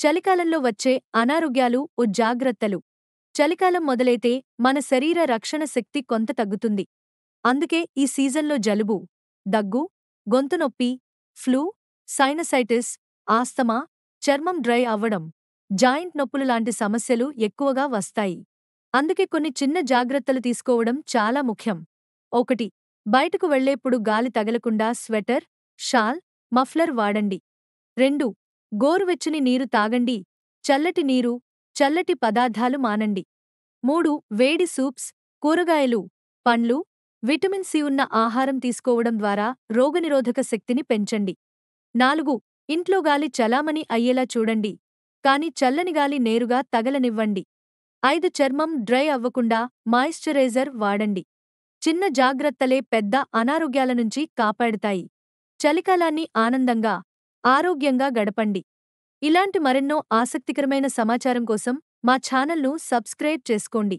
చలికాలంలో వచ్చే అనారోగ్యాలు జాగ్రత్తలు. చలికాలం మొదలైతే మన శరీర రక్షణ శక్తి కొంత తగ్గుతుంది. అందుకే ఈ సీజన్లో జలుబు, దగ్గు, గొంతు నొప్పి, ఫ్లూ, సైనసైటిస్, ఆస్తమా, చర్మం డ్రై అవ్వడం, జాయింట్ నొప్పులు లాంటి సమస్యలు ఎక్కువగా వస్తాయి. అందుకే కొన్ని చిన్న జాగ్రత్తలు తీసుకోవడం చాలా ముఖ్యం. 1. బయటకు వెళ్లేప్పుడు గాలి తగలకుండా స్వెటర్, షాల్, మఫ్లర్ వాడండి. 2. గోరువెచ్చని నీరు తాగండి. చల్లటి నీరు, చల్లటి పదార్థాలు మానండి. 3. వేడి సూప్స్, కూరగాయలు, పండ్లు, విటమిన్ సి ఉన్న ఆహారం తీసుకోవడం ద్వారా రోగనిరోధక శక్తిని పెంచండి. 4. ఇంట్లో గాలి చలామణి అయ్యేలా చూడండి, కాని చల్లని గాలి నేరుగా తగలనివ్వండి. 5. చర్మం డ్రై అవ్వకుండా మాయిశ్చరైజర్ వాడండి. చిన్న జాగ్రత్తలే పెద్ద అనారోగ్యాల నుంచి కాపాడుతాయి. చలికాలాన్ని ఆనందంగా, ఆరోగ్యంగా గడపండి. ఇలాంటి మరెన్నో ఆసక్తికరమైన సమాచారం కోసం మా ఛానల్ను సబ్స్క్రైబ్ చేసుకోండి.